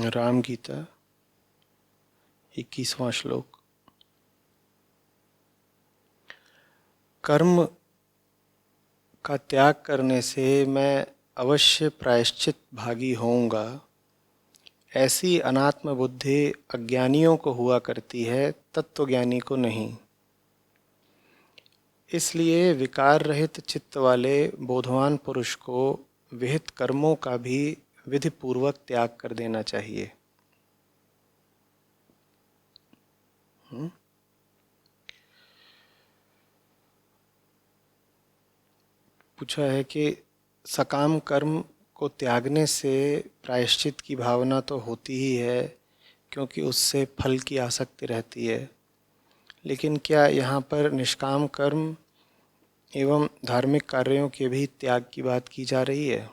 राम गीता 21वां श्लोक। कर्म का त्याग करने से मैं अवश्य प्रायश्चित भागी होऊंगा, ऐसी अनात्म बुद्धि अज्ञानियों को हुआ करती है, तत्वज्ञानी को नहीं। इसलिए विकार रहित चित्त वाले बोधवान पुरुष को विहित कर्मों का भी विधिपूर्वक त्याग कर देना चाहिए। पूछा है कि सकाम कर्म को त्यागने से प्रायश्चित की भावना तो होती ही है, क्योंकि उससे फल की आसक्ति रहती है। लेकिन क्या यहाँ पर निष्काम कर्म एवं धार्मिक कार्यों के भी त्याग की बात की जा रही है?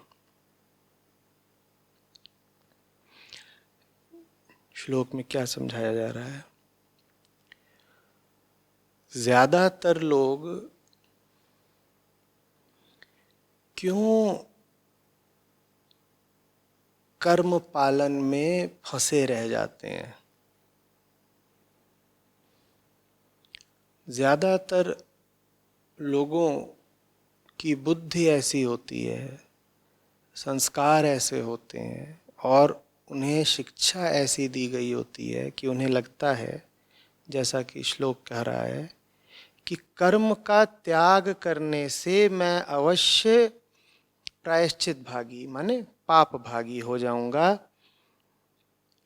श्लोक में क्या समझाया जा रहा है? ज्यादातर लोग क्यों कर्म पालन में फंसे रह जाते हैं? ज्यादातर लोगों की बुद्धि ऐसी होती है, संस्कार ऐसे होते हैं और उन्हें शिक्षा ऐसी दी गई होती है कि उन्हें लगता है, जैसा कि श्लोक कह रहा है, कि कर्म का त्याग करने से मैं अवश्य प्रायश्चित भागी माने पाप भागी हो जाऊंगा।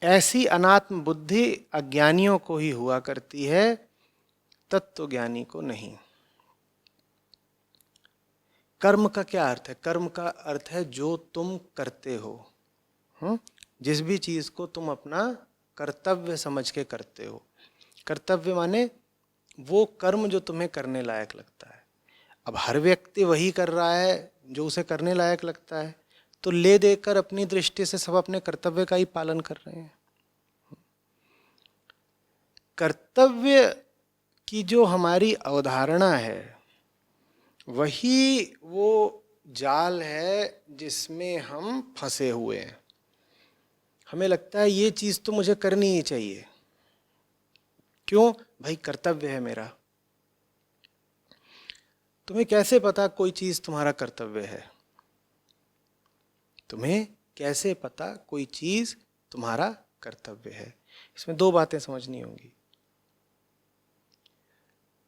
ऐसी अनात्म बुद्धि अज्ञानियों को ही हुआ करती है, तत्वज्ञानी को नहीं। कर्म का क्या अर्थ है? कर्म का अर्थ है जो तुम करते हो। जिस भी चीज को तुम अपना कर्तव्य समझ के करते हो। कर्तव्य माने वो कर्म जो तुम्हें करने लायक लगता है। अब हर व्यक्ति वही कर रहा है जो उसे करने लायक लगता है, तो ले देकर अपनी दृष्टि से सब अपने कर्तव्य का ही पालन कर रहे हैं। कर्तव्य की जो हमारी अवधारणा है वही वो जाल है जिसमें हम फंसे हुए हैं। हमें लगता है ये चीज तो मुझे करनी ही चाहिए। क्यों? भाई कर्तव्य है मेरा। तुम्हें कैसे पता कोई चीज तुम्हारा कर्तव्य है? तुम्हें कैसे पता कोई चीज तुम्हारा कर्तव्य है? इसमें दो बातें समझनी होंगी।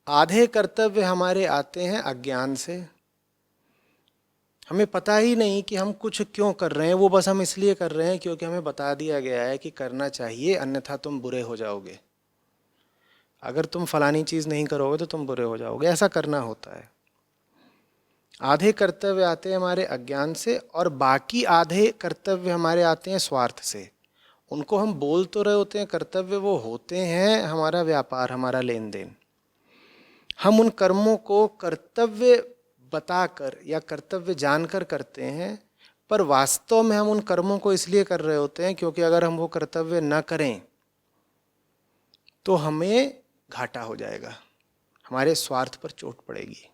आधे कर्तव्य हमारे आते हैं अज्ञान से। हमें पता ही नहीं कि हम कुछ क्यों कर रहे हैं, वो बस हम इसलिए कर रहे हैं क्योंकि हमें बता दिया गया है कि करना चाहिए, अन्यथा तुम बुरे हो जाओगे। अगर तुम फलानी चीज नहीं करोगे तो तुम बुरे हो जाओगे, ऐसा करना होता है। आधे कर्तव्य आते हैं हमारे अज्ञान से और बाकी आधे कर्तव्य हमारे आते हैं स्वार्थ से। उनको हम बोल तो रहे होते हैं कर्तव्य, वो होते हैं हमारा व्यापार, हमारा लेन देन। हम उन कर्मों को कर्तव्य बताकर या कर्तव्य जानकर करते हैं, पर वास्तव में हम उन कर्मों को इसलिए कर रहे होते हैं क्योंकि अगर हम वो कर्तव्य न करें तो हमें घाटा हो जाएगा, हमारे स्वार्थ पर चोट पड़ेगी।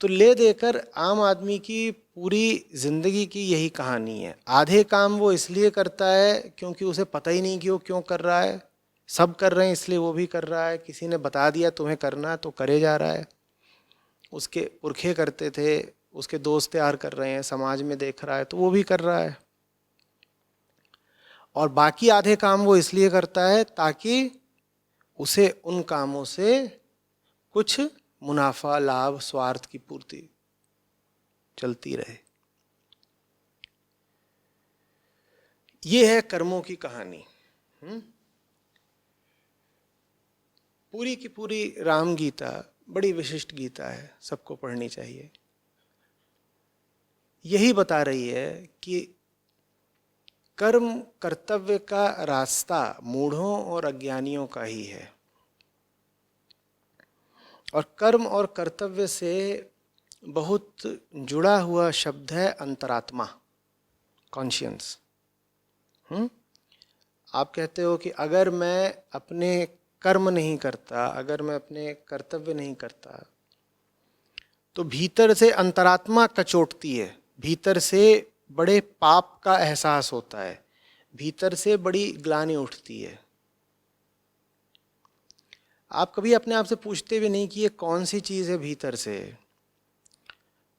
तो ले देकर आम आदमी की पूरी जिंदगी की यही कहानी है। आधे काम वो इसलिए करता है क्योंकि उसे पता ही नहीं कि वो क्यों कर रहा है। सब कर रहे हैं इसलिए वो भी कर रहा है। किसी ने बता दिया तुम्हें करना तो करे जा रहा है। उसके पुरखे करते थे, उसके दोस्त यार कर रहे हैं, समाज में देख रहा है तो वो भी कर रहा है। और बाकी आधे काम वो इसलिए करता है ताकि उसे उन कामों से कुछ मुनाफा, लाभ, स्वार्थ की पूर्ति चलती रहे। ये है कर्मों की कहानी। पूरी की पूरी राम गीता बड़ी विशिष्ट गीता है, सबको पढ़नी चाहिए। यही बता रही है कि कर्म कर्तव्य का रास्ता मूढ़ों और अज्ञानियों का ही है। और कर्म और कर्तव्य से बहुत जुड़ा हुआ शब्द है अंतरात्मा, कॉन्शियंस। आप कहते हो कि अगर मैं अपने कर्म नहीं करता, अगर मैं अपने कर्तव्य नहीं करता, तो भीतर से अंतरात्मा कचोटती है, भीतर से बड़े पाप का एहसास होता है भीतर से बड़ी ग्लानि उठती है। आप कभी अपने आप से पूछते भी नहीं कि ये कौन सी चीज़ है भीतर से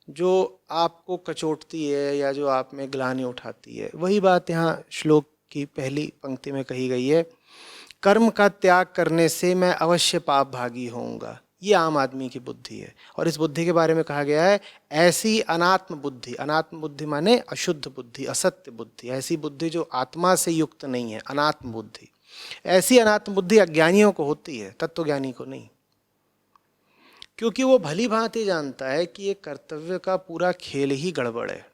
जो आपको कचोटती है या जो आप में ग्लानि उठाती है। वही बात यहाँ श्लोक की पहली पंक्ति में कही गई है, कर्म का त्याग करने से मैं अवश्य पाप भागी होऊंगा। ये आम आदमी की बुद्धि है, और इस बुद्धि के बारे में कहा गया है ऐसी अनात्म बुद्धि। अनात्म बुद्धि माने अशुद्ध बुद्धि, असत्य बुद्धि, ऐसी बुद्धि जो आत्मा से युक्त नहीं है, अनात्म बुद्धि। ऐसी अनात्म बुद्धि अज्ञानियों को होती है, तत्वज्ञानी को नहीं, क्योंकि वो भली भांति जानता है कि ये कर्तव्य का पूरा खेल ही गड़बड़ है।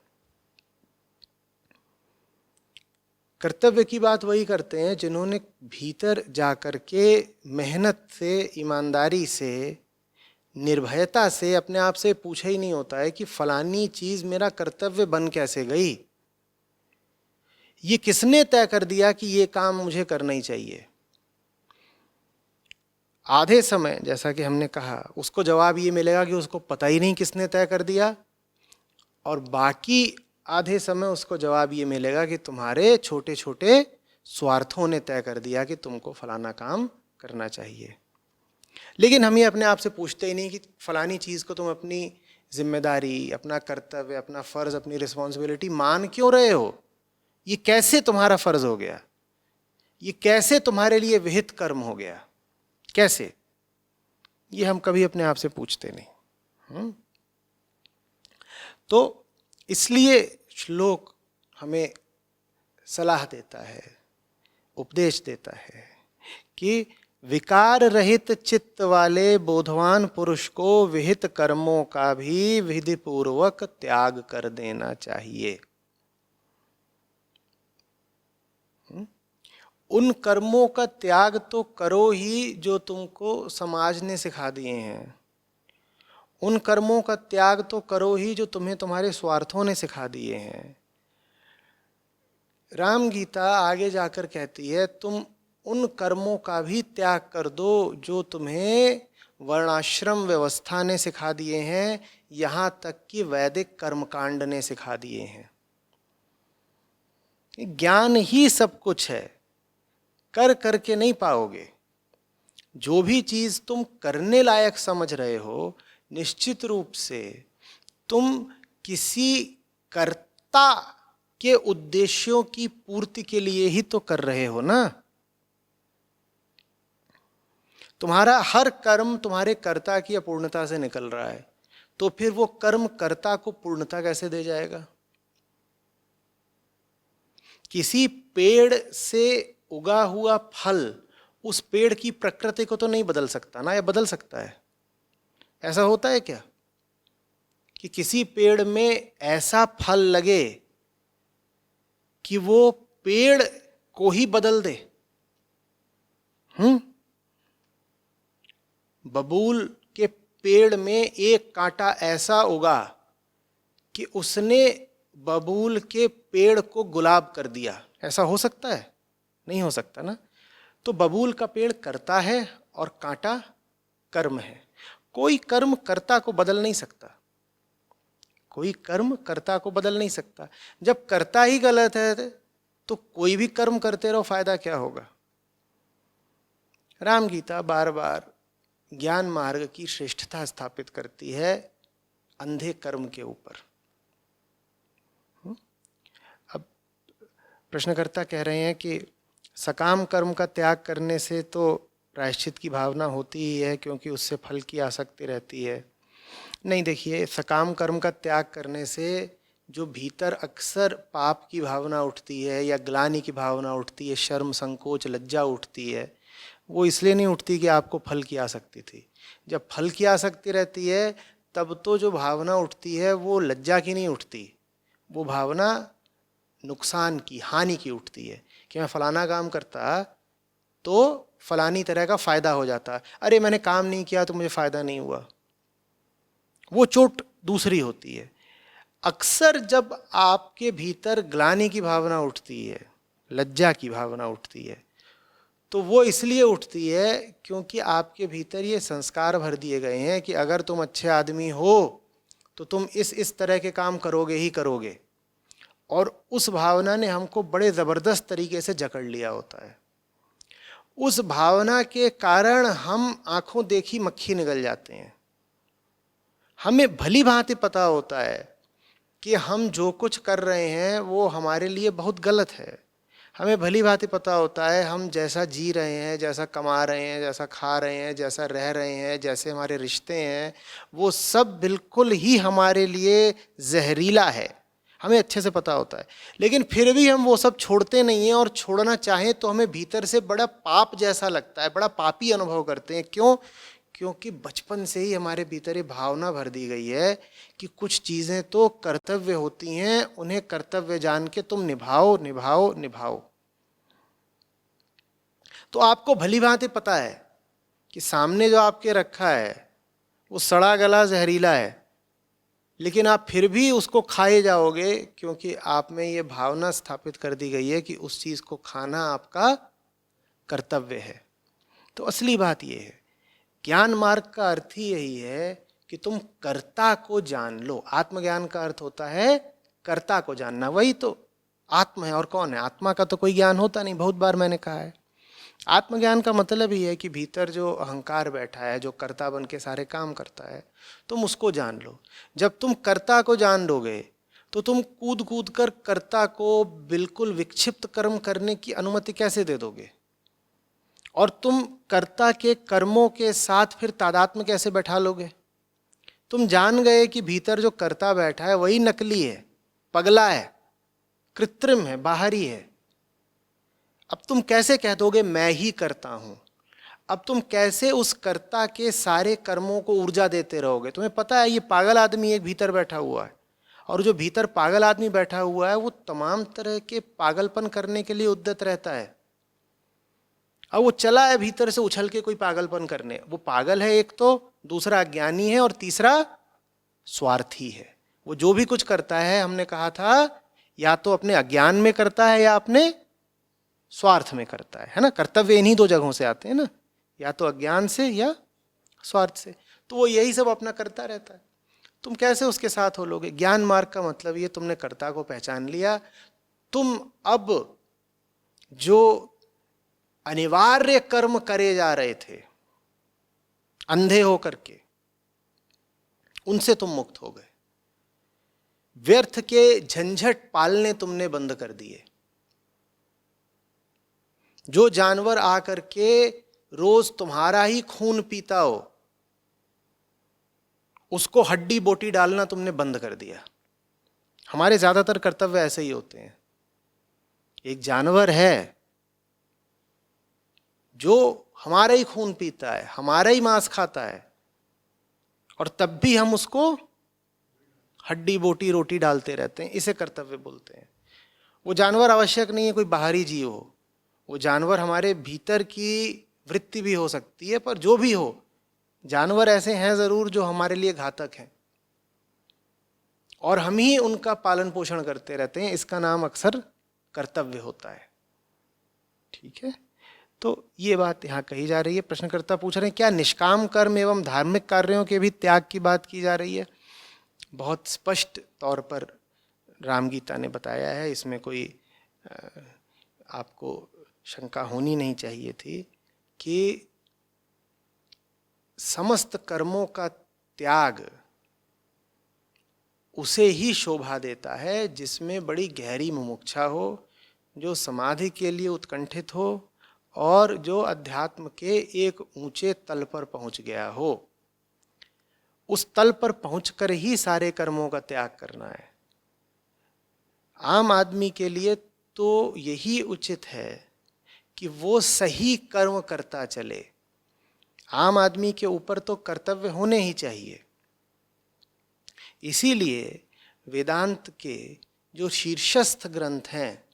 कर्तव्य की बात वही करते हैं जिन्होंने भीतर जाकर के मेहनत से, ईमानदारी से, निर्भयता से अपने आप से पूछा ही नहीं होता है कि फलानी चीज मेरा कर्तव्य बन कैसे गई, ये किसने तय कर दिया कि ये काम मुझे करना ही चाहिए। आधे समय, जैसा कि हमने कहा, उसको जवाब ये मिलेगा कि उसको पता ही नहीं किसने तय कर दिया, और बाकी आधे समय उसको जवाब ये मिलेगा कि तुम्हारे छोटे छोटे स्वार्थों ने तय कर दिया कि तुमको फलाना काम करना चाहिए। लेकिन हम ये अपने आप से पूछते ही नहीं कि फलानी चीज़ को तुम अपनी जिम्मेदारी, अपना कर्तव्य, अपना फ़र्ज़, अपनी रिस्पॉन्सिबिलिटी मान क्यों रहे हो। ये कैसे तुम्हारा फ़र्ज़ हो गया, ये कैसे तुम्हारे लिए विहित कर्म हो गया, कैसे, ये हम कभी अपने आप से पूछते नहीं। तो इसलिए श्लोक हमें सलाह देता है, उपदेश देता है कि विकार रहित चित्त वाले बोधवान पुरुष को विहित कर्मों का भी विधिपूर्वक त्याग कर देना चाहिए। उन कर्मों का त्याग तो करो ही जो तुमको समाज ने सिखा दिए हैं, उन कर्मों का त्याग तो करो ही जो तुम्हें तुम्हारे स्वार्थों ने सिखा दिए हैं। राम गीता आगे जाकर कहती है तुम उन कर्मों का भी त्याग कर दो जो तुम्हें वर्णाश्रम व्यवस्था ने सिखा दिए हैं, यहाँ तक कि वैदिक कर्मकांड ने सिखा दिए हैं। ज्ञान ही सब कुछ है, कर करके नहीं पाओगे। जो भी चीज़ तुम करने लायक समझ रहे हो, निश्चित रूप से तुम किसी कर्ता के उद्देश्यों की पूर्ति के लिए ही तो कर रहे हो ना। तुम्हारा हर कर्म तुम्हारे कर्ता की अपूर्णता से निकल रहा है, तो फिर वो कर्म कर्ता को पूर्णता कैसे दे जाएगा। किसी पेड़ से उगा हुआ फल उस पेड़ की प्रकृति को तो नहीं बदल सकता ना, या बदल सकता है। ऐसा होता है क्या कि किसी पेड़ में ऐसा फल लगे कि वो पेड़ को ही बदल दे। बबूल के पेड़ में एक कांटा ऐसा उगा कि उसने बबूल के पेड़ को गुलाब कर दिया, ऐसा हो सकता है? नहीं हो सकता ना। तो बबूल का पेड़ कर्ता है और कांटा कर्म है। कोई कर्म कर्ता को बदल नहीं सकता, कोई कर्म कर्ता को बदल नहीं सकता। जब कर्ता ही गलत है तो कोई भी कर्म करते रहो, फायदा क्या होगा। राम गीता बार बार ज्ञान मार्ग की श्रेष्ठता स्थापित करती है अंधे कर्म के ऊपर। अब प्रश्नकर्ता कह रहे हैं कि सकाम कर्म का त्याग करने से तो प्रायश्चित की भावना होती ही है, क्योंकि उससे फल की आसक्ति रहती है। नहीं, देखिए, सकाम कर्म का त्याग करने से जो भीतर अक्सर पाप की भावना उठती है या ग्लानि की भावना उठती है, शर्म, संकोच, लज्जा उठती है, वो इसलिए नहीं उठती कि आपको फल की आसक्ति थी। जब फल की आसक्ति रहती है तब तो जो भावना उठती है वो लज्जा की नहीं उठती, वो भावना नुकसान की, हानि की उठती है कि मैं फलाना काम करता तो फलानी तरह का फ़ायदा हो जाता, अरे मैंने काम नहीं किया तो मुझे फ़ायदा नहीं हुआ। वो चोट दूसरी होती है। अक्सर जब आपके भीतर ग्लानि की भावना उठती है, लज्जा की भावना उठती है, तो वो इसलिए उठती है क्योंकि आपके भीतर ये संस्कार भर दिए गए हैं कि अगर तुम अच्छे आदमी हो तो तुम इस तरह के काम करोगे ही करोगे, और उस भावना ने हमको बड़े ज़बरदस्त तरीके से जकड़ लिया होता है। उस भावना के कारण हम आंखों देखी मक्खी निगल जाते हैं। हमें भली भांति पता होता है कि हम जो कुछ कर रहे हैं वो हमारे लिए बहुत गलत है। हमें भली भांति पता होता है हम जैसा जी रहे हैं, जैसा कमा रहे हैं, जैसा खा रहे हैं, जैसा रह रहे हैं, जैसे हमारे रिश्ते हैं, वो सब बिल्कुल ही हमारे लिए जहरीला है। हमें अच्छे से पता होता है, लेकिन फिर भी हम वो सब छोड़ते नहीं हैं, और छोड़ना चाहें तो हमें भीतर से बड़ा पाप जैसा लगता है, बड़ा पापी अनुभव करते हैं। क्यों? क्योंकि बचपन से ही हमारे भीतर ये भावना भर दी गई है कि कुछ चीज़ें तो कर्तव्य होती हैं, उन्हें कर्तव्य जान के तुम निभाओ निभाओ निभाओ। तो आपको भली भांति पता है कि सामने जो आपके रखा है वो सड़ा गला जहरीला है, लेकिन आप फिर भी उसको खाए जाओगे, क्योंकि आप में ये भावना स्थापित कर दी गई है कि उस चीज़ को खाना आपका कर्तव्य है। तो असली बात ये है, ज्ञान मार्ग का अर्थ ही यही है कि तुम कर्ता को जान लो। आत्मज्ञान का अर्थ होता है कर्ता को जानना, वही तो आत्मा है। और कौन है? आत्मा का तो कोई ज्ञान होता नहीं, बहुत बार मैंने कहा है। आत्मज्ञान का मतलब ही है कि भीतर जो अहंकार बैठा है, जो कर्ता बन के सारे काम करता है, तुम उसको जान लो। जब तुम कर्ता को जान लोगे तो तुम कूद कूद कर कर्ता को बिल्कुल विक्षिप्त कर्म करने की अनुमति कैसे दे दोगे? और तुम कर्ता के कर्मों के साथ फिर तादात्म्य कैसे बैठा लोगे? तुम जान गए कि भीतर जो कर्ता बैठा है वही नकली है, पगला है, कृत्रिम है, बाहरी है। अब तुम कैसे कह दोगे मैं ही करता हूं? अब तुम कैसे उस कर्ता के सारे कर्मों को ऊर्जा देते रहोगे? तुम्हें पता है ये पागल आदमी एक भीतर बैठा हुआ है, और जो भीतर पागल आदमी बैठा हुआ है वो तमाम तरह के पागलपन करने के लिए उद्यत रहता है। अब वो चला है भीतर से उछल के कोई पागलपन करने। वो पागल है एक तो, दूसरा अज्ञानी है, और तीसरा स्वार्थी है। वो जो भी कुछ करता है, हमने कहा था, या तो अपने अज्ञान में करता है या अपने स्वार्थ में करता है ना। कर्तव्य इन्हीं दो जगहों से आते हैं ना, या तो अज्ञान से या स्वार्थ से। तो वो यही सब अपना करता रहता है। तुम कैसे उसके साथ हो लोगे? ज्ञान मार्ग का मतलब ये, तुमने कर्ता को पहचान लिया। तुम अब जो अनिवार्य कर्म करे जा रहे थे अंधे होकर के, उनसे तुम मुक्त हो गए। व्यर्थ के झंझट पालने तुमने बंद कर दिए। जो जानवर आकर के रोज तुम्हारा ही खून पीता हो, उसको हड्डी बोटी डालना तुमने बंद कर दिया। हमारे ज्यादातर कर्तव्य ऐसे ही होते हैं। एक जानवर है जो हमारा ही खून पीता है, हमारा ही मांस खाता है, और तब भी हम उसको हड्डी बोटी रोटी डालते रहते हैं। इसे कर्तव्य बोलते हैं। वो जानवर आवश्यक नहीं है कोई बाहरी जीव हो, वो जानवर हमारे भीतर की वृत्ति भी हो सकती है, पर जो भी हो, जानवर ऐसे हैं जरूर जो हमारे लिए घातक हैं, और हम ही उनका पालन पोषण करते रहते हैं। इसका नाम अक्सर कर्तव्य होता है। ठीक है, तो ये बात यहाँ कही जा रही है। प्रश्नकर्ता पूछ रहे हैं क्या निष्काम कर्म एवं धार्मिक कार्यों के भी त्याग की बात की जा रही है? बहुत स्पष्ट तौर पर रामगीता ने बताया है। इसमें कोई आपको शंका होनी नहीं चाहिए थी कि समस्त कर्मों का त्याग उसे ही शोभा देता है जिसमें बड़ी गहरी मुमुक्षा हो, जो समाधि के लिए उत्कंठित हो, और जो अध्यात्म के एक ऊंचे तल पर पहुंच गया हो। उस तल पर पहुंचकर ही सारे कर्मों का त्याग करना है। आम आदमी के लिए तो यही उचित है कि वो सही कर्म करता चले। आम आदमी के ऊपर तो कर्तव्य होने ही चाहिए। इसीलिए वेदांत के जो शीर्षस्थ ग्रंथ हैं,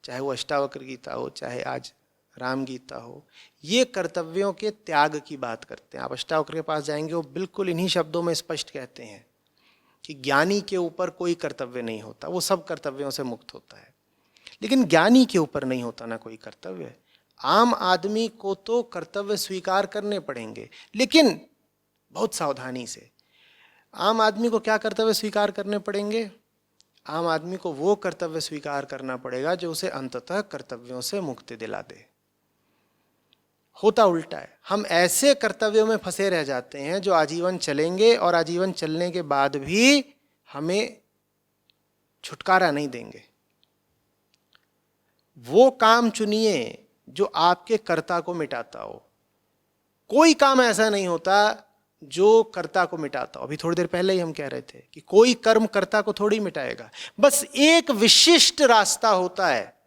चाहे वो अष्टावक्र गीता हो, चाहे आज राम गीता हो, ये कर्तव्यों के त्याग की बात करते हैं। आप अष्टावक्र के पास जाएंगे, वो बिल्कुल इन्हीं शब्दों में स्पष्ट कहते हैं कि ज्ञानी के ऊपर कोई कर्तव्य नहीं होता, वो सब कर्तव्यों से मुक्त होता है। लेकिन ज्ञानी के ऊपर नहीं होता ना कोई कर्तव्य। आम आदमी को तो कर्तव्य स्वीकार करने पड़ेंगे, लेकिन बहुत सावधानी से। आम आदमी को क्या कर्तव्य स्वीकार करने पड़ेंगे? आम आदमी को वो कर्तव्य स्वीकार करना पड़ेगा जो उसे अंततः कर्तव्यों से मुक्ति दिला दे। होता उल्टा है, हम ऐसे कर्तव्यों में फंसे रह जाते हैं जो आजीवन चलेंगे और आजीवन चलने के बाद भी हमें छुटकारा नहीं देंगे। वो काम चुनिए जो आपके कर्ता को मिटाता हो। कोई काम ऐसा नहीं होता जो कर्ता को मिटाता हो। अभी थोड़ी देर पहले ही हम कह रहे थे कि कोई कर्म कर्ता को थोड़ी मिटाएगा। बस एक विशिष्ट रास्ता होता है,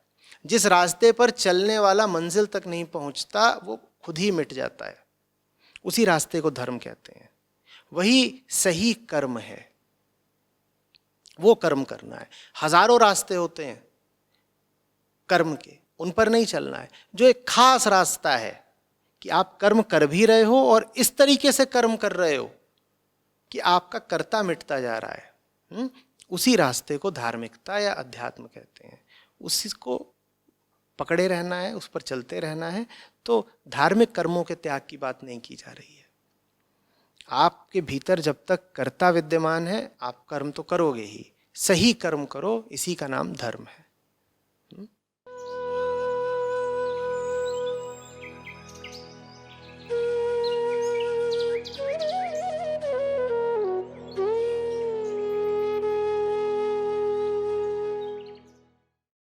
जिस रास्ते पर चलने वाला मंजिल तक नहीं पहुंचता, वो खुद ही मिट जाता है। उसी रास्ते को धर्म कहते हैं। वही सही कर्म है, वो कर्म करना है। हजारों रास्ते होते हैं कर्म के, उन पर नहीं चलना है। जो एक खास रास्ता है कि आप कर्म कर भी रहे हो और इस तरीके से कर्म कर रहे हो कि आपका कर्ता मिटता जा रहा है, उसी रास्ते को धार्मिकता या अध्यात्म कहते हैं। उसी को पकड़े रहना है, उस पर चलते रहना है। तो धार्मिक कर्मों के त्याग की बात नहीं की जा रही है। आपके भीतर जब तक कर्ता विद्यमान है, आप कर्म तो करोगे ही। सही कर्म करो, इसी का नाम धर्म है।